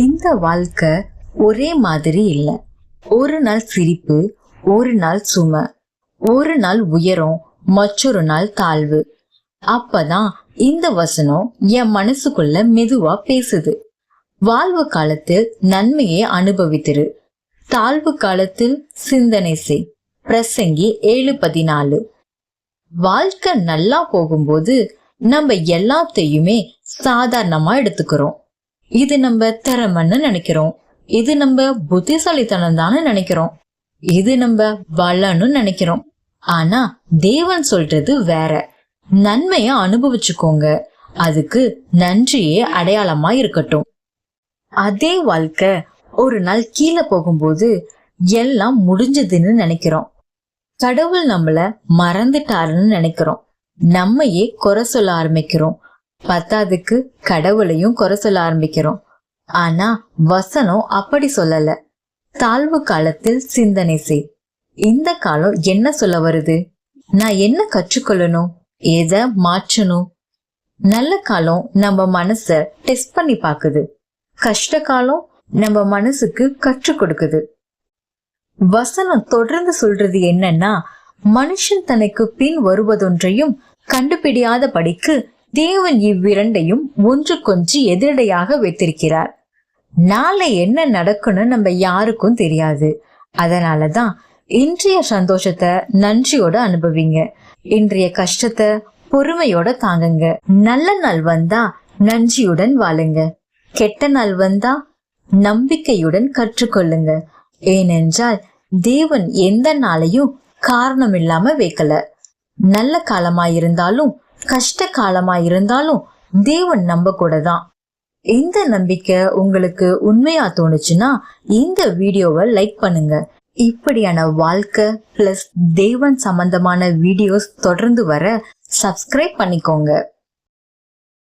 இந்த வாழ்க்கை ஒரே மாதிரி இல்ல. ஒரு நாள் சிரிப்பு, ஒரு நாள் சுமை, ஒரு நாள் உயரம், மற்றொரு நாள் தாழ்வு. அப்பதான் இந்த வசனம் என் மனசுக்குள்ள மெதுவா பேசுது. வாழ்வு காலத்தில் நன்மையை அனுபவித்திரு, தாழ்வு காலத்தில் சிந்தனை செய். பிரசங்கி 7:14. வாழ்க்கை நல்லா போகும்போது நம்ம எல்லாத்தையுமே சாதாரணமா எடுத்துக்கிறோம். இது நம்ம திறமைன்னு நினைக்கிறோம், இது நம்ம புத்திசாலித்தனம் தானே நினைக்கிறோம், இது நம்ம பலன்னு நினைக்கிறோம். ஆனா தேவன் சொல்றது வேற. நன்மைய அனுபவிச்சுக்கோங்க, அதுக்கு நன்றியே அடையாளமா இருக்கட்டும். அதே வாழ்க்கை ஒரு நாள் கீழே போகும்போது எல்லாம் முடிஞ்சதுன்னு நினைக்கிறோம். கடவுள் நம்மள மறந்துட்டாருன்னு நினைக்கிறோம். நம்மையே குறை சொல்ல ஆரம்பிக்கிறோம். பத்தாதுக்கு கடவுளையும் குறை சொல்ல ஆரம்பிக்கிறோம். ஆனா வசனம் அப்படி சொல்லல. தாழ்வு காலத்தில் சிந்தனை செய். இந்த காலம் என்ன சொல்ல வருது? நான் என்ன கற்றுக்கொள்ளணும், எதை மாற்றணும்? நல்ல காலம் நம்ம மனச டெஸ்ட் பண்ணி பாக்குது. கஷ்ட காலம் நம்ம மனசுக்கு கற்றுக் கொடுக்குது. வசனம் தொடர்ந்து சொல்றது என்னன்னா, மனுஷன் தனக்கு பின் வருவதொன்றையும் கண்டுபிடியாத படிக்கு தேவன் இவ்விரண்டையும் ஒன்றுக்கொன்று எதிரடையாக வைத்திருக்கிறார். நாளை என்ன நடக்குன்னு நம்ம யாருக்கும் தெரியாது. அதனாலதான் இன்றைய சந்தோஷத்தை நன்றியோட அனுபவிங்க, இன்றைய கஷ்டத்தை பொறுமையோட தாங்குங்க. நல்ல நாள் வந்தா நன்றியுடன் வாழுங்க, கெட்ட நாள் வந்தா நம்பிக்கையுடன் கற்றுக்கொள்ளுங்க. ஏனென்றால் தேவன் எந்த நாளையும் காரணம் இல்லாம வைக்கல. நல்ல காலமாயிருந்தாலும் கஷ்ட காலமாயிருந்தாலும் தேவன் நம்ம கூட தான். இந்த நம்பிக்கை உங்களுக்கு உண்மையா தோணுச்சுன்னா இந்த வீடியோவை லைக் பண்ணுங்க. இப்படியான வாழ்க்கை பிளஸ் தேவன் சம்பந்தமான வீடியோஸ் தொடர்ந்து வர சப்ஸ்கிரைப் பண்ணிக்கோங்க.